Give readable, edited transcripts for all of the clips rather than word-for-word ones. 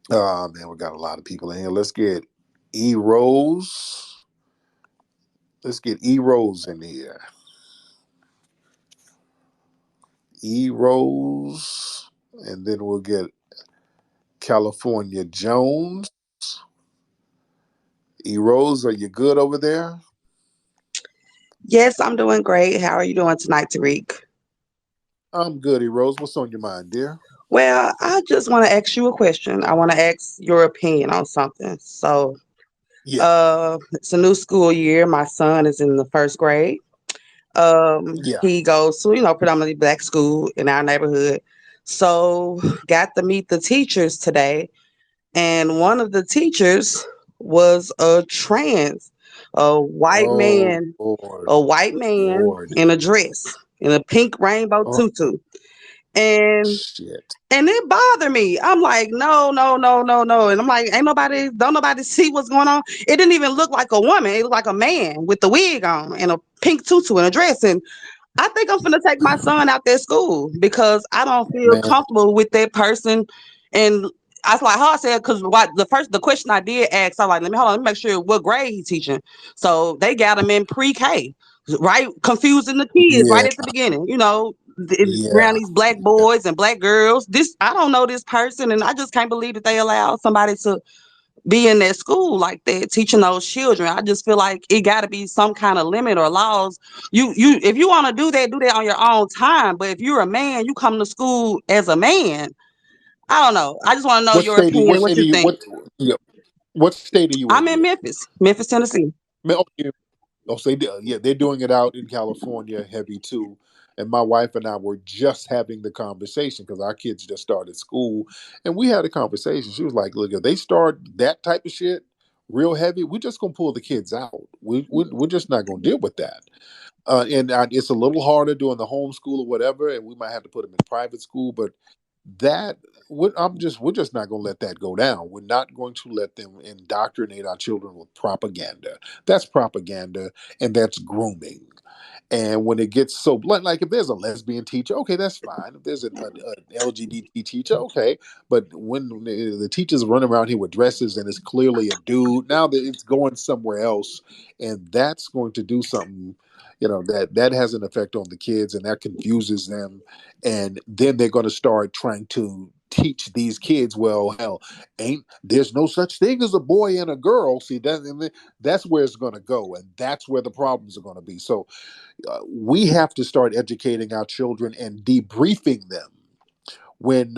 Man, we got a lot of people in here. Let's get E Rose. Let's get E Rose in here. E Rose. And then we'll get California Jones. E Rose, are you good over there? Yes, I'm doing great. How are you doing tonight, Tariq? I'm good, E Rose. What's on your mind, dear? Well, I just want to ask you a question. I want to ask your opinion on something. Yeah. It's a new school year. My son is in the first grade. Yeah. He goes to, predominantly black school in our neighborhood. So, got to meet the teachers today, and one of the teachers was a white Oh, man, Lord. a white man Lord. in a dress, in a pink rainbow Oh, tutu. And shit. and it bothered me. I'm like, no, no, no, no, no. And I'm like, don't nobody see what's going on. It didn't even look like a woman. It looked like a man with the wig on and a pink tutu and a dress. And I think I'm gonna take my son out that school because I don't feel Man, comfortable with that person. And I was like, how I said, because the question I did ask, I was like, let me make sure what grade he's teaching. So they got him in pre-K, right? Confusing the kids right yeah, at the beginning, around yeah. these black boys and black girls. This I don't know this person, and I just can't believe that they allow somebody to be in that school like that teaching those children. I just feel like it got to be some kind of limit or laws. You if you want to do that on your own time, but if you're a man, you come to school as a man. I don't know, I just want to know your What opinion, what state are you you think. what yeah, what state are you in, I'm in dear? Memphis, Tennessee. Man, oh, so yeah, they're doing it out in California heavy too. And my wife and I were just having the conversation because our kids just started school, and we had a conversation. She was like, "Look, if they start that type of shit real heavy, we're just gonna pull the kids out. We're just not gonna deal with that." It's a little harder doing the homeschool or whatever, and we might have to put them in private school. But that we're just not going to let that go down. We're not going to let them indoctrinate our children with propaganda. That's propaganda, and that's grooming. And when it gets so blunt, like if there's a lesbian teacher, okay, that's fine. If there's an LGBT teacher, okay. But when the teachers run around here with dresses and it's clearly a dude, now that it's going somewhere else, and that's going to do something, that has an effect on the kids, and that confuses them, and then they're going to start trying to teach these kids, well, hell, ain't there's no such thing as a boy and a girl. See that, and that's where it's going to go, and that's where the problems are going to be. So we have to start educating our children and debriefing them when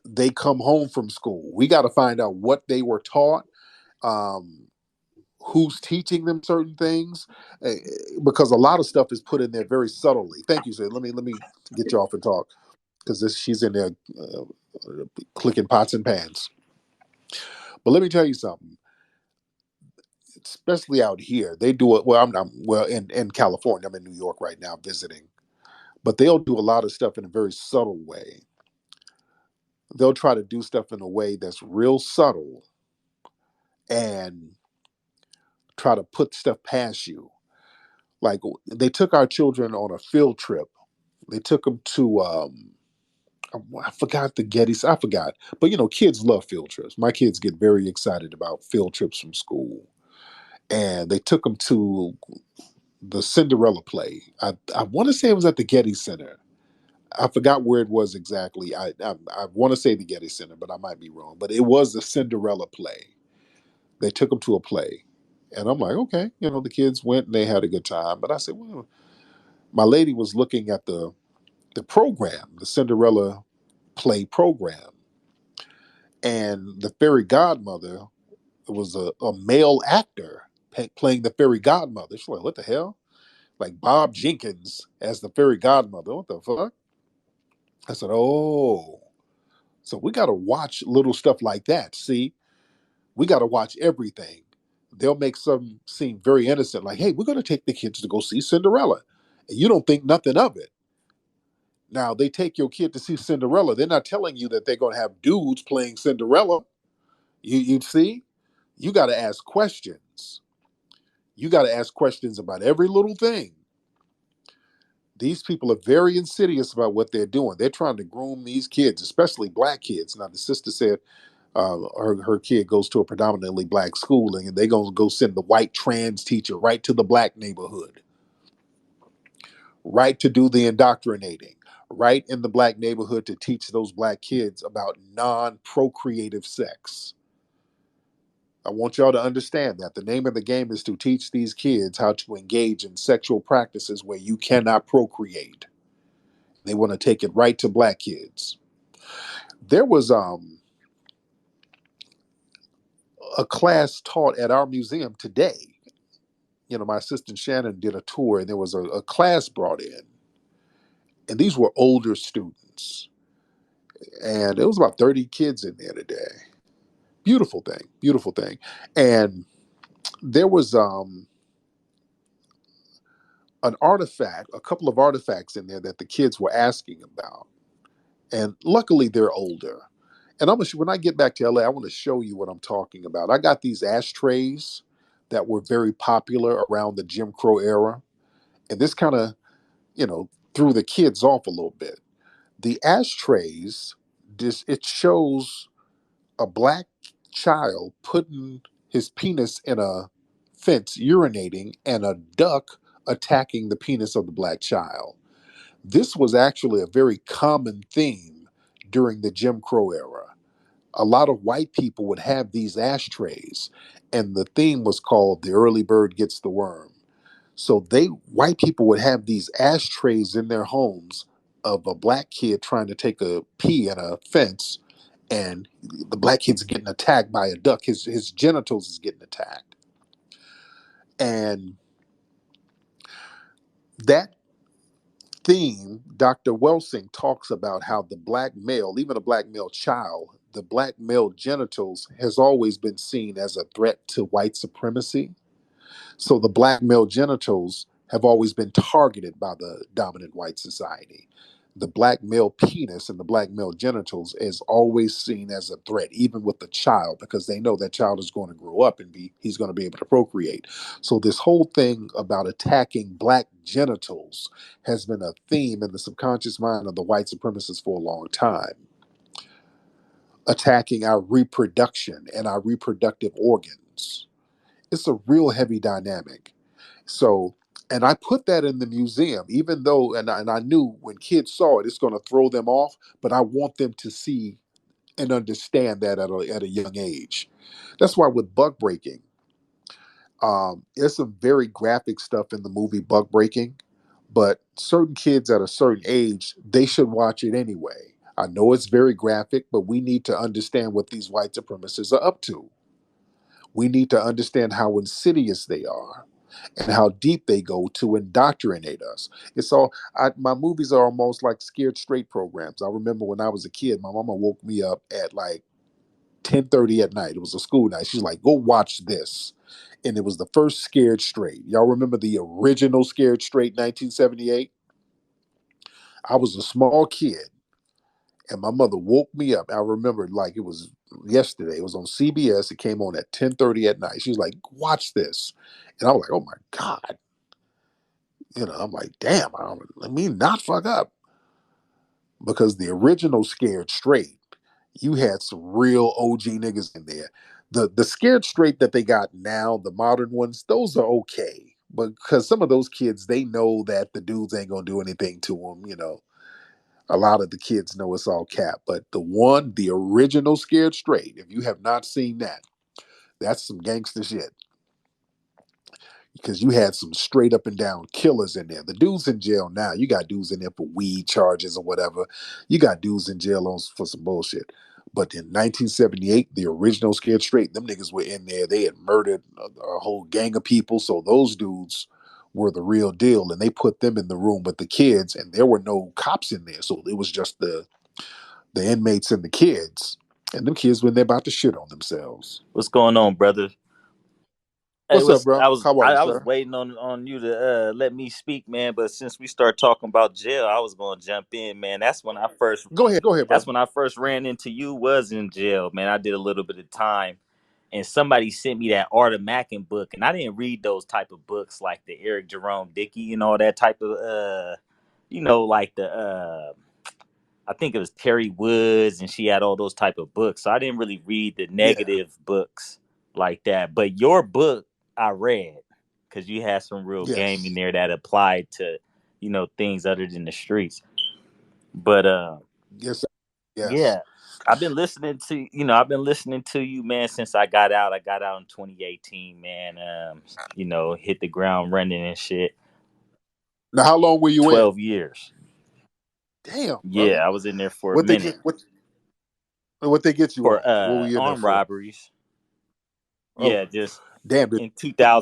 they come home from school. We got to find out what they were taught, um, who's teaching them certain things, eh, because a lot of stuff is put in there very subtly. Thank you, sir. Let me get you off and talk because she's in there clicking pots and pans. But let me tell you something. Especially out here, they do it. Well, well in California. I'm in New York right now visiting, but they'll do a lot of stuff in a very subtle way. They'll try to do stuff in a way that's real subtle and try to put stuff past you. Like they took our children on a field trip. They took them to I forgot the Gettys. I forgot, but kids love field trips. My kids get very excited about field trips from school, and they took them to the Cinderella play. I want to say it was at the Getty Center. I forgot where it was exactly. I want to say the Getty Center, but I might be wrong. But it was the Cinderella play. They took them to a play, and I'm like, okay, the kids went and they had a good time. But I said, well, my lady was looking at the program, the Cinderella play program, and the fairy godmother was a male actor playing the fairy godmother. She's like, what the hell? Like Bob Jenkins as the fairy godmother. What the fuck? I said, oh. So we got to watch little stuff like that. See, we got to watch everything. They'll make some seem very innocent, like, hey, we're going to take the kids to go see Cinderella. And you don't think nothing of it. Now, they take your kid to see Cinderella. They're not telling you that they're going to have dudes playing Cinderella. You see, you got to ask questions. You got to ask questions about every little thing. These people are very insidious about what they're doing. They're trying to groom these kids, especially black kids. Now, the sister said, Her kid goes to a predominantly black school, and they gonna go send the white trans teacher right to the black neighborhood, right to do the indoctrinating, right in the black neighborhood to teach those black kids about non-procreative sex. I want y'all to understand that the name of the game is to teach these kids how to engage in sexual practices where you cannot procreate. They want to take it right to black kids. There was a class taught at our museum today. My assistant Shannon did a tour, and there was a class brought in, and these were older students, and it was about 30 kids in there today. Beautiful thing, beautiful thing. And there was an artifact, a couple of artifacts in there that the kids were asking about, and luckily they're older. And when I get back to LA, I want to show you what I'm talking about. I got these ashtrays that were very popular around the Jim Crow era, and this kind of threw the kids off a little bit. The ashtrays, it shows a black child putting his penis in a fence, urinating, and a duck attacking the penis of the black child. This was actually a very common theme during the Jim Crow era. A lot of white people would have these ashtrays, and the theme was called "The Early Bird Gets the Worm." So white people would have these ashtrays in their homes of a black kid trying to take a pee in a fence, and the black kid's getting attacked by a duck. His genitals is getting attacked, and that theme, Dr. Welsing talks about how the black male, even a black male child, the black male genitals has always been seen as a threat to white supremacy. So the black male genitals have always been targeted by the dominant white society. The black male penis and the black male genitals is always seen as a threat, even with the child, because they know that child is going to grow up and he's going to be able to procreate. So this whole thing about attacking black genitals has been a theme in the subconscious mind of the white supremacists for a long time. Attacking our reproduction and our reproductive organs. It's a real heavy dynamic. So, and I put that in the museum, even though, and I knew when kids saw it, it's going to throw them off, but I want them to see and understand that at a young age. That's why with buck breaking, there's some very graphic stuff in the movie Buck Breaking, but certain kids at a certain age, they should watch it anyway. I know it's very graphic, but we need to understand what these white supremacists are up to. We need to understand how insidious they are and how deep they go to indoctrinate us. My movies are almost like scared straight programs. I remember when I was a kid, my mama woke me up at like 10:30 at night. It was a school night. She's like, go watch this. And it was the first Scared Straight. Y'all remember the original Scared Straight 1978? I was a small kid and my mother woke me up. I remember like it was yesterday. It was on CBS. It came on at 10:30 at night. She was like, watch this. And I was like, oh my God. I'm like, damn, let me not fuck up. Because the original Scared Straight, you had some real OG niggas in there. The Scared Straight that they got now, the modern ones, those are okay. But because some of those kids, they know that the dudes ain't gonna do anything to them. A lot of the kids know it's all cap. But the original Scared Straight, if you have not seen that, that's some gangster shit. Because you had some straight up and down killers in there. The dudes in jail now, you got dudes in there for weed charges or whatever. You got dudes in jail for some bullshit. But in 1978, the original Scared Straight, them niggas were in there. They had murdered a whole gang of people. So those dudes were the real deal. And they put them in the room with the kids, and there were no cops in there. So it was just the inmates and the kids. And them kids when they're about to shit on themselves. What's going on, brother? It What's up, was bro? How are you, I was sir? waiting on you to let me speak, man. But since we start talking about jail, I was gonna jump in, man. Go ahead, That's brother. when I first ran into you. Was in jail, man. I did a little bit of time, and somebody sent me that Art of Mackin book, and I didn't read those type of books like the Eric Jerome Dickey and all that type of like the I think it was Terry Woods, and she had all those type of books. So I didn't really read the Yeah. negative books like that. But your book I read because you had some real game in Yes. there that applied to, things other than the streets. But Yes. Yes. yeah, I've been listening to you, man, since I got out. I got out in 2018, man. Hit the ground running and shit. Now, how long were you in? 12 years. Damn, Yeah, brother. I was in there for a What they minute get? What they get you for on? What were you in there armed for? robberies. Oh, Yeah, just damn. in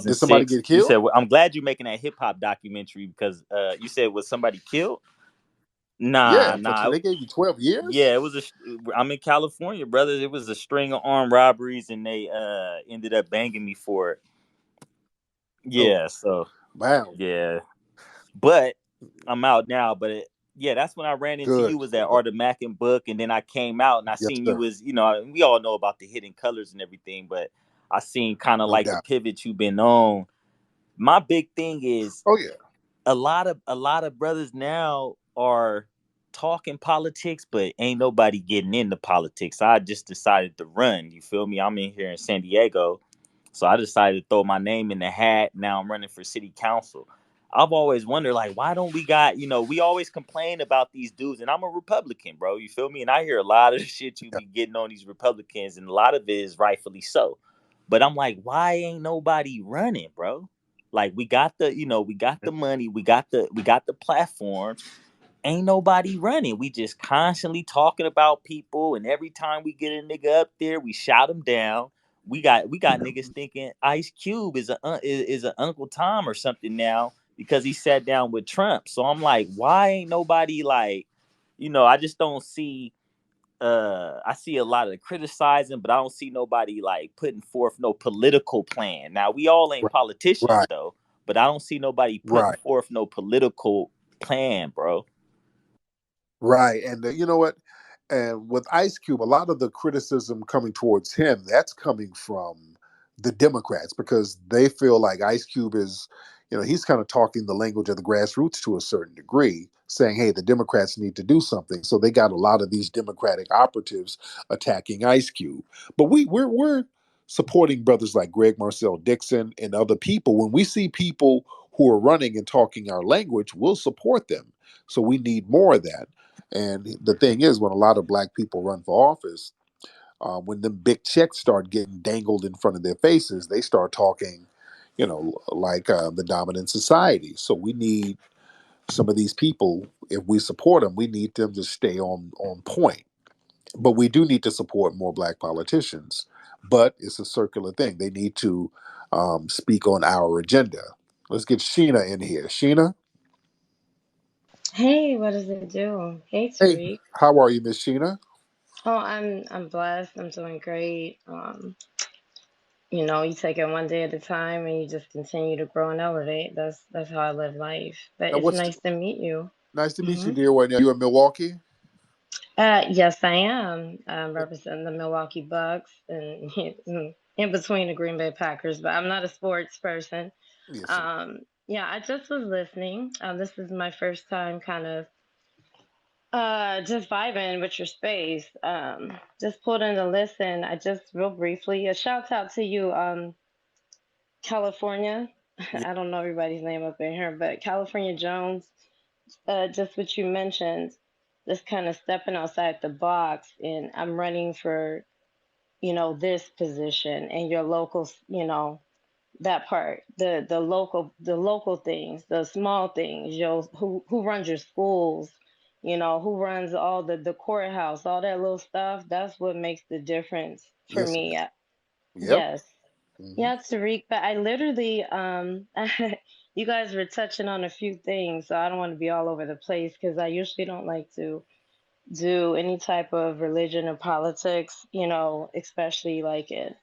Did somebody 2006. get You said, killed? well, I'm glad you're making that hip hop documentary because you said, was somebody killed? Nah, Yeah, for nah. they gave you 12 years. Yeah, it was I'm in California, brother. It was a string of armed robberies, and they ended up banging me for it. Oh, Yeah, so wow. yeah, but I'm out now. But yeah, that's when I ran into Good, you, was that good. Art of Mackin book, and then I came out and I Yes, seen you sir. was, we all know about the hidden colors and everything, but I seen kind of No like the doubt. pivot you've been on. My big thing is Oh yeah. a lot of brothers now are talking politics, but ain't nobody getting into politics. I just decided to run. You feel me? I'm in here in San Diego, so I decided to throw my name in the hat. Now I'm running for city council. I've always wondered, like, why don't we got, we always complain about these dudes, and I'm a Republican, bro. You feel me? And I hear a lot of the shit you Yeah. be getting on these Republicans, and a lot of it is rightfully so. But I'm like, why ain't nobody running, bro? Like, we got the money, we got the platforms. Ain't nobody running. We just constantly talking about people, and every time we get a nigga up there, we shout him down. We got niggas thinking Ice Cube is a Uncle Tom or something now because he sat down with Trump. So I'm like, why ain't nobody like, I just don't see. I see a lot of criticizing, but I don't see nobody like putting forth no political plan. Now we all ain't politicians Right. though, but I don't see nobody putting Right. forth no political plan, bro. Right. And you know what? And with Ice Cube, a lot of the criticism coming towards him, that's coming from the Democrats because they feel like Ice Cube is, he's kind of talking the language of the grassroots to a certain degree, saying, hey, the Democrats need to do something. So they got a lot of these Democratic operatives attacking Ice Cube. But we're supporting brothers like Greg Marcel Dixon and other people. When we see people who are running and talking our language, we'll support them. So we need more of that. And the thing is, when a lot of black people run for office, when the big checks start getting dangled in front of their faces, they start talking, like the dominant society. So we need some of these people. If we support them, we need them to stay on point. But we do need to support more black politicians. But it's a circular thing. They need to speak on our agenda. Let's get Sheena in here. Sheena, Hey, what does it do? Hey, hey, Tariq. how are you, Miss Sheena? Oh, I'm blessed. I'm doing great. You take it one day at a time and you just continue to grow and elevate. That's how I live life. But Now, it's what's nice to meet you. nice to meet you, hmm dear. Right now, you in Milwaukee? Yes, I am. Representing the Milwaukee Bucks and in between the Green Bay Packers, but I'm not a sports person. Yes, sir. Yeah, I just was listening. This is my first time kind of just vibing with your space. Just pulled in to listen. I just real briefly a shout out to you, California. Yeah. I don't know everybody's name up in here, but California Jones. Just what you mentioned, just kind of stepping outside the box, and I'm running for this position and your local, that part, the local things, the small things, who runs your schools, who runs all the courthouse, all that little stuff. That's what makes the difference for Yes, me. ma'am. Yep. Yes. Hmm. Yeah, Tariq, but I literally you guys were touching on a few things, so I don't want to be all over the place because I usually don't like to do any type of religion or politics, especially like it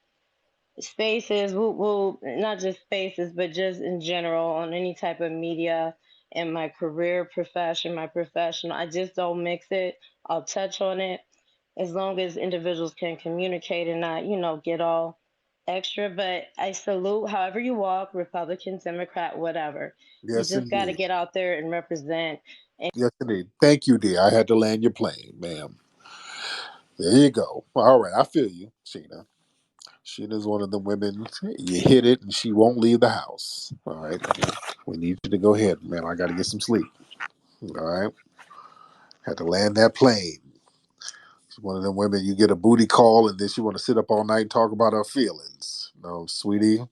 spaces, well, not just spaces, but just in general on any type of media in my career, profession, my professional. I just don't mix it. I'll touch on it as long as individuals can communicate and not, get all, extra, but I salute however you walk, Republican, Democrat, whatever. You Yes, just got to indeed. get out there and represent. Yes, indeed. Thank you, dear. I had to land your plane, ma'am. There you go. All right, I feel you, Sheena. Sheena's one of the women. You hit it, and she won't leave the house. All right. We need you to go ahead, man. I got to get some sleep. All right. Had to land that plane. She's one of them women. You get a booty call, and then she want to sit up all night and talk about her feelings. No, sweetie,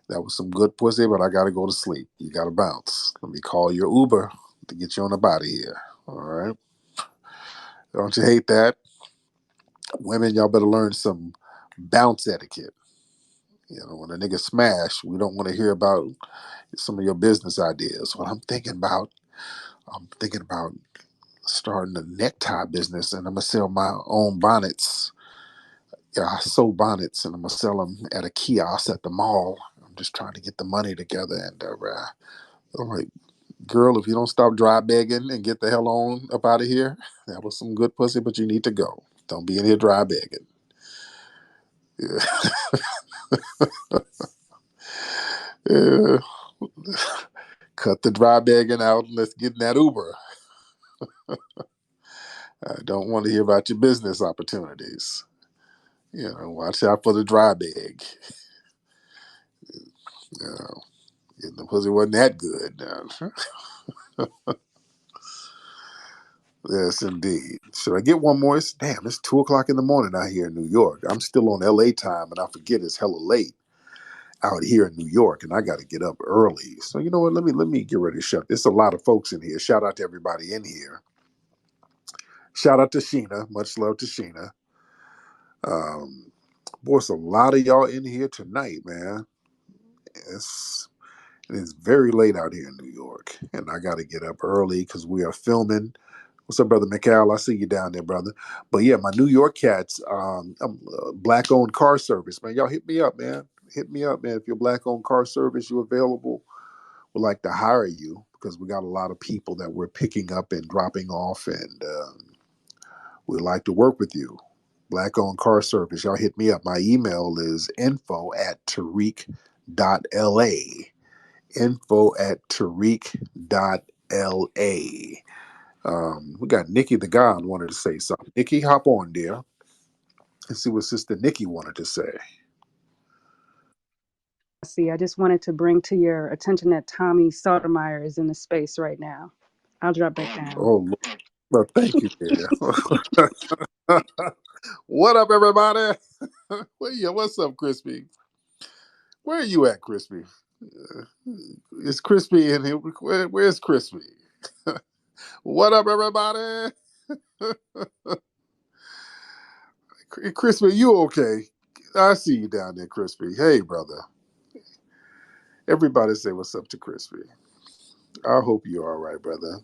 that was some good pussy, but I got to go to sleep. You got to bounce. Let me call your Uber to get you on up out of here. All right. Don't you hate that? Women, y'all better learn some bounce etiquette. You know, when a nigga smash, we don't want to hear about some of your business ideas. What I'm thinking about starting a necktie business, and I'm gonna sell my own bonnets. Yeah, I sew bonnets, and I'm gonna sell them at a kiosk at the mall. I'm just trying to get the money together, and I'm like, girl, if you don't stop dry begging and get the hell on up out of here, that was some good pussy, but you need to go. Don't be in here dry begging. Yeah. Yeah. Cut the dry begging out and let's get in that Uber. I don't want to hear about your business opportunities. You know, watch out for the dry bag. You know, the pussy wasn't that good. Yes, indeed. Should I get one more? Damn, it's 2 o'clock in the morning out here in New York. I'm still on LA time, and I forget it's hella late out here in New York, and I got to get up early. So you know what? Let me get ready to shut. There's a lot of folks in here. Shout out to everybody in here. Shout out to Sheena. Much love to Sheena. Um, Boy, it's a lot of y'all in here tonight, man. It's it's very late out here in New York, and I got to get up early because we are filming. What's up, brother McCall? I see you down there, brother. But yeah, my New York cats, black-owned car service, man. Y'all hit me up, man. Hit me up, man. If you're black-owned car service, you available? We'd like to hire you because we got a lot of people that we're picking up and dropping off, and we'd like to work with you. Black owned car service. Y'all hit me up. My email is info@tariq.la. Info@tariq.la. We got Nikki the God wanted to say something. Nikki, hop on there and see what Sister Nikki wanted to say. See, I just wanted to bring to your attention that Tommy Sotomayor is in the space right now. I'll drop back down. Oh, Lord. Well, thank you, dear. What up, everybody? What's up, Crispy? Where are you at, Crispy? Is Crispy in here? Where's Crispy? What up, everybody? Crispy, you okay? I see you down there, Crispy. Hey, brother. Everybody say what's up to Crispy. I hope you're all right, brother.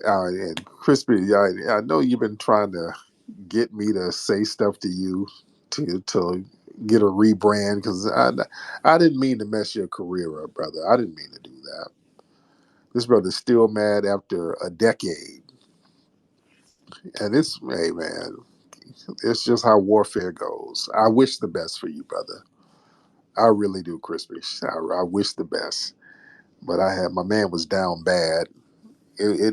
And Crispy, I know you've been trying to get me to say stuff to you to get a rebrand because I didn't mean to mess your career up, brother. I didn't mean to do that. This brother's still mad after a decade. And it's, hey, man, it's just how warfare goes. I wish the best for you, brother. I really do, Crispy. I wish the best. But my man was down bad.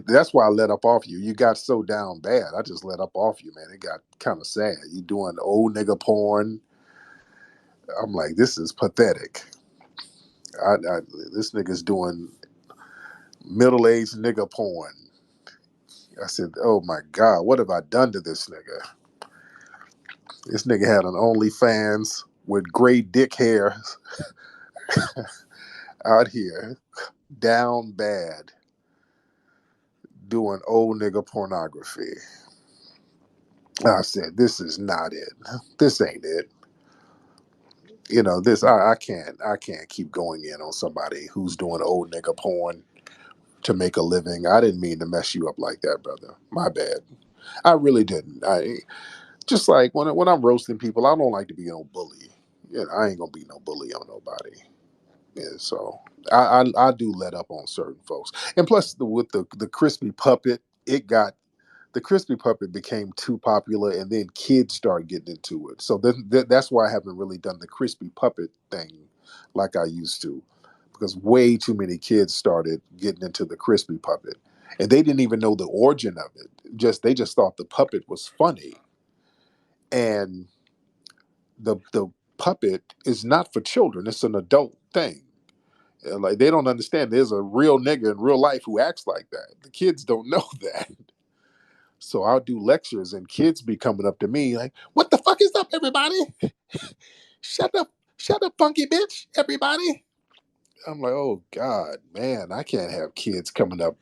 That's why I let up off you. You got so down bad. I just let up off you, man. It got kind of sad. You doing old nigga porn. I'm like, this is pathetic. I this nigga's doing middle-aged nigga porn. I said, oh my God, what have I done to this nigga? This nigga had an OnlyFans with gray dick hair out here, down bad, doing old nigga pornography. I said, this is not it. This ain't it. You know, this I can't keep going in on somebody who's doing old nigga porn to make a living. I didn't mean to mess you up like that, brother. My bad. I really didn't. I just like when I'm roasting people, I don't like to be no bully. You know, I ain't gonna be no bully on nobody. Yeah, so I do let up on certain folks, and plus with the crispy puppet, it got the crispy puppet became too popular, and then kids started getting into it. So then that's why I haven't really done the crispy puppet thing like I used to, because way too many kids started getting into the crispy puppet, and they didn't even know the origin of it. Just they just thought the puppet was funny, and the puppet is not for children. It's an adult thing. And like they don't understand. There's a real nigga in real life who acts like that. The kids don't know that. So I'll do lectures, and kids be coming up to me like, "What the fuck is up, everybody? Shut up, funky bitch, everybody." I'm like, "Oh God, man, I can't have kids coming up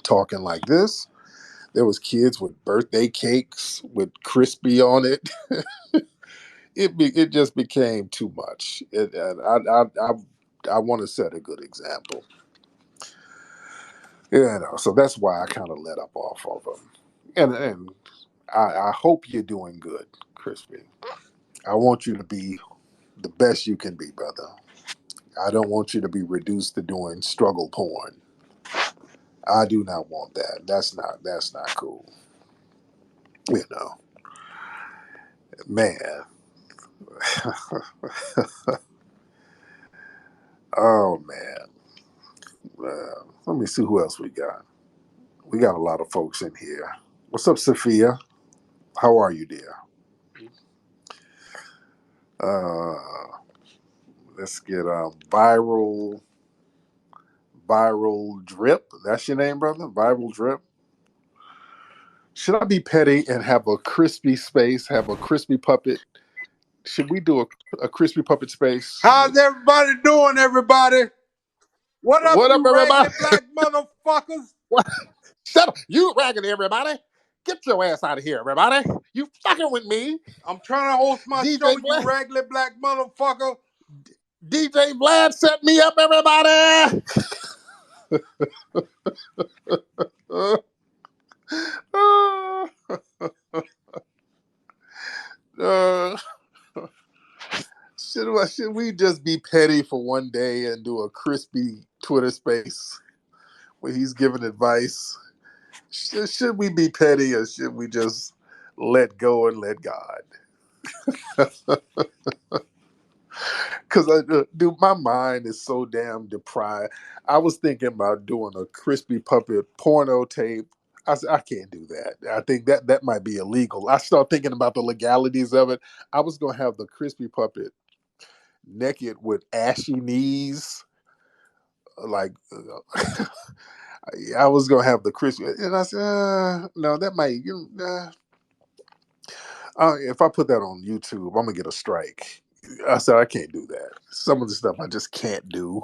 talking like this." There was kids with birthday cakes with crispy on it. It just became too much. And I want to set a good example. So that's why I kind of let up off of them. And I hope you're doing good, Crispy. I want you to be the best you can be, brother. I don't want you to be reduced to doing struggle porn. I do not want that. That's not cool. You know, man. Oh man. Let me see who else we got. We got a lot of folks in here. What's up, Sophia? How are you, dear? Uh, let's get viral drip. That's your name, brother. Viral drip. Should I be petty and have a crispy space? Have a crispy puppet? Should we do a crispy puppet space? How's everybody doing, everybody? What up, What up, you everybody? raggedy black motherfuckers? What? Shut up, you raggedy everybody! Get your ass out of here, everybody! You fucking with me, I'm trying to host my show, DJ you Vlad. raggedy black motherfucker. DJ Vlad set me up, everybody. Uh, uh, should we just be petty for one day and do a crispy Twitter space where he's giving advice? Should we be petty, or should we just let go and let God? Because dude, my mind is so damn deprived. I was thinking about doing a crispy puppet porno tape. I said I can't do that. I think that might be illegal. I started thinking about the legalities of it. I was gonna have the crispy puppet naked with ashy knees, like I was gonna have the crispy, and I said, no, that might. If I put that on YouTube, I'm gonna get a strike. I said I can't do that. Some of the stuff I just can't do.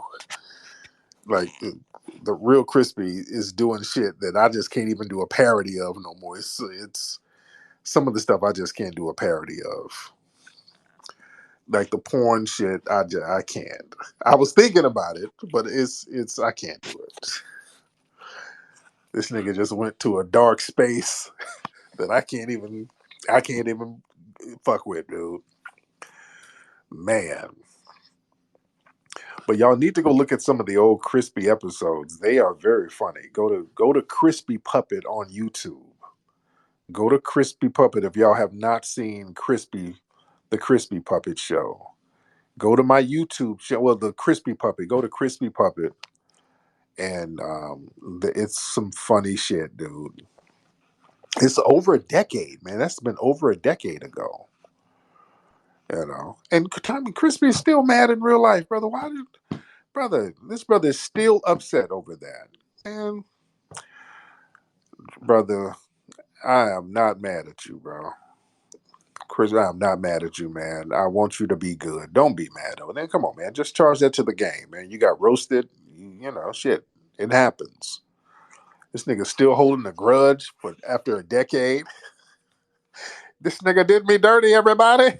Like the real crispy is doing shit that I just can't even do a parody of no more. It's some of the stuff I just can't do a parody of. Like the porn shit, I can't. I was thinking about it, but it's I can't do it. This nigga just went to a dark space that I can't even fuck with, dude. Man. But y'all need to go look at some of the old Crispy episodes. They are very funny. Go to Crispy Puppet on YouTube. Go to Crispy Puppet if y'all have not seen the Crispy Puppet show. Go to my YouTube show. Well, the Crispy Puppet. Go to Crispy Puppet, and it's some funny shit, dude. It's over a decade, man. That's been over a decade ago. And Tommy Crispy is still mad in real life, brother. This brother is still upset over that. And brother, I am not mad at you, bro. Chris, I'm not mad at you, man. I want you to be good. Don't be mad though. Then come on, man. Just charge that to the game, man. You got roasted. Shit. It happens. This nigga still holding a grudge for after a decade. This nigga did me dirty, everybody.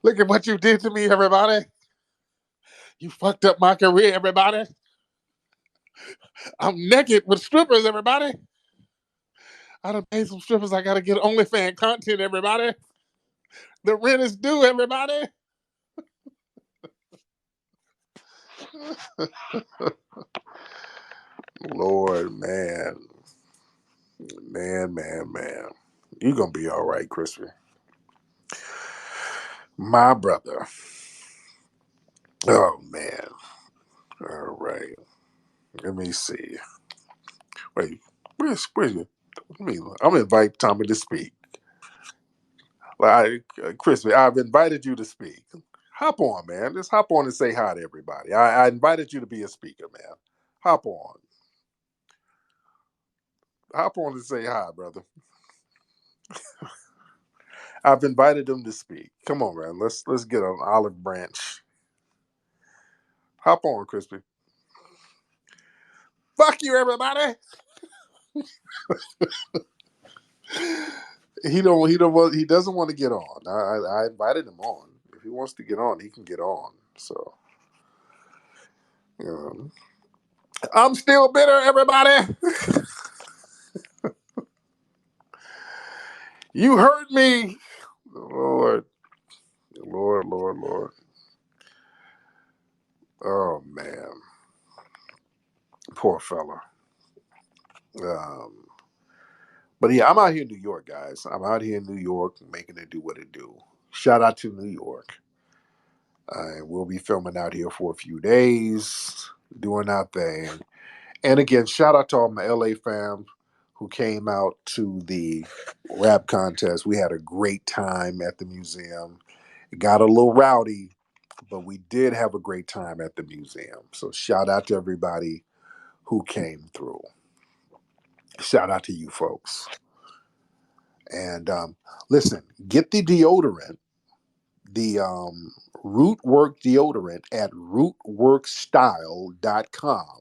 Look at what you did to me, everybody. You fucked up my career, everybody. I'm naked with strippers, everybody. I done paid some strippers. I gotta get OnlyFans content, everybody. The rent is due, everybody. Lord, man. Man. You gonna be all right, Crispy. My brother. Oh man. All right. Let me see. Wait, where's your? I'm gonna invite Tommy to speak. Like, Crispy, I've invited you to speak. Hop on, man. Just hop on and say hi to everybody. I invited you to be a speaker, man. Hop on. Hop on and say hi, brother. I've invited him to speak. Come on, man. Let's get an olive branch. Hop on, Crispy. Fuck you, everybody. He doesn't want to get on. I invited him on. If he wants to get on, he can get on. So I'm still bitter, everybody. You hurt me. Lord. Lord. Oh man. Poor fella. Um, but yeah, I'm out here in New York, guys. I'm out here in New York making it do what it do. Shout out to New York. We'll be filming out here for a few days, doing our thing. And again, shout out to all my LA fam who came out to the rap contest. We had a great time at the museum. It got a little rowdy, but we did have a great time at the museum. So shout out to everybody who came through. Shout out to you folks. And listen, get the deodorant, the Rootwork deodorant at rootworkstyle.com.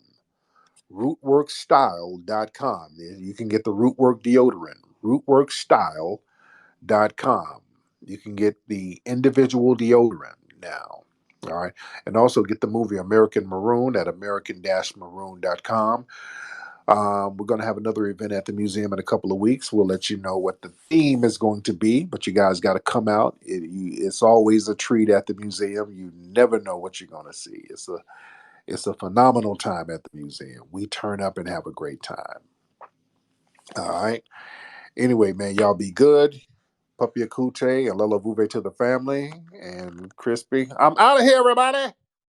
Rootworkstyle.com. You can get the Rootwork deodorant, rootworkstyle.com. You can get the individual deodorant now. All right. And also get the movie American Maroon at american-maroon.com. We're going to have another event at the museum in a couple of weeks. We'll let you know what the theme is going to be, but you guys got to come out. It's always a treat at the museum. You never know what you're going to see. It's a phenomenal time at the museum. We turn up and have a great time. All right. Anyway, man, y'all be good. Puppy Akute and Lala Vuve to the family. And Crispy, I'm out of here, everybody.